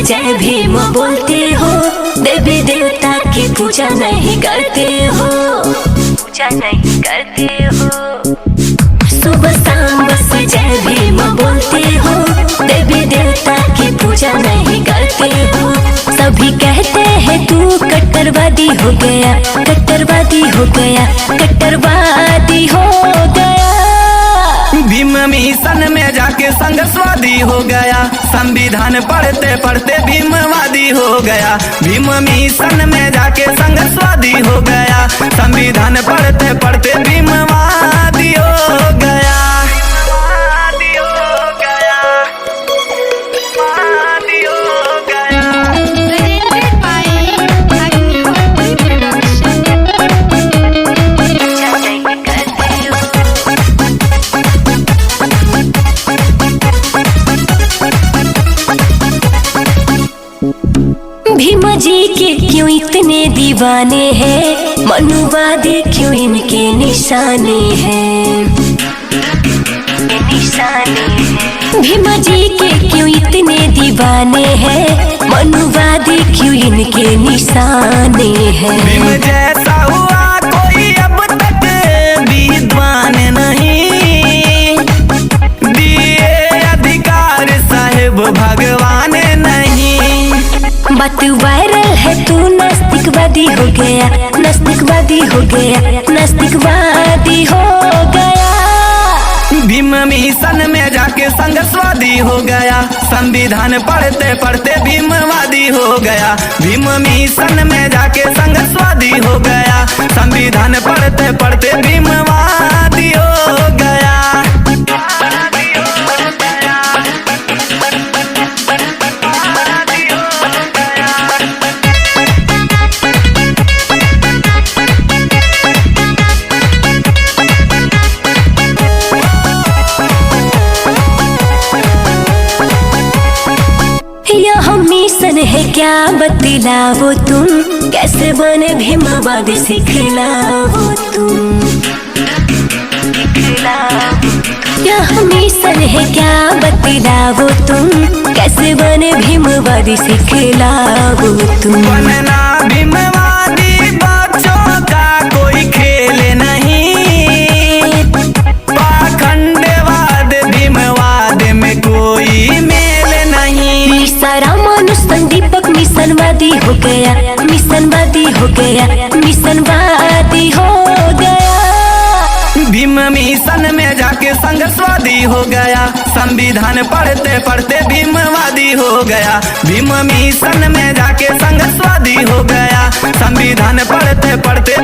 जय भीम बोलते हो, देवी देवता की पूजा नहीं करते हो, पूजा नहीं करते हो। सुबह शाम बस जय भीम बोलते हो, देवी देवता की पूजा नहीं करते हो। सभी कहते हैं तू कट्टरवादी हो गया, कट्टरवादी हो गया, कट्टरवादी हो गया। भीम मिशन में जाके संघर्षवादी हो गया, संविधान पढ़ते पढ़ते भीमवादी हो गया। भीम मिशन में जाके संघर्षवादी हो गया, संविधान पढ़ते पढ़ते भीमवादी हो गया। भीम जी के क्यों इतने दीवाने हैं, मनुवादी क्यों इनके निशाने हैं, भीम जी के क्यों इतने दीवाने हैं, मनुवादी क्यों इनके निशाने हैं। भीम जैसा हुआ कोई अब तक विद्वान नहीं, दिए अधिकार साहेब भगवान नहीं। बात वायरल है तू नास्तिकवादी हो गया, नास्तिकवादी हो गया, नास्तिकवादी हो गया। भीम मिशन में जाके संघर्षवादी हो गया, संविधान पढ़ते पढ़ते भीमवादी हो गया। भीम मिशन में जाके संघर्षवादी हो गया, संविधान पढ़ते पढ़ते भीमवादी हो गया। यह मिशन है क्या बतलाओ तुम, कैसे बने भीमवादी सिखलाओ तुम। यह मिशन है क्या बतलाओ तुम, कैसे बने भीमवादी सिखलाओ तुम। बनना भीमवादी बच्चों का कोई खेल नहीं, पाखंडवाद भीमवाद में कोई मेल नहीं। सारा मानुष संदीपक मिशनवादी हो गया, मिशनवादी हो गया, मिशनवादी हो गया। भीम मिशन में जाके संघर्षवादी हो गया, संविधान पढ़ते पढ़ते भीमवादी हो गया। भीम मिशन में जाके संघर्षवादी हो गया, संविधान पढ़ते पढ़ते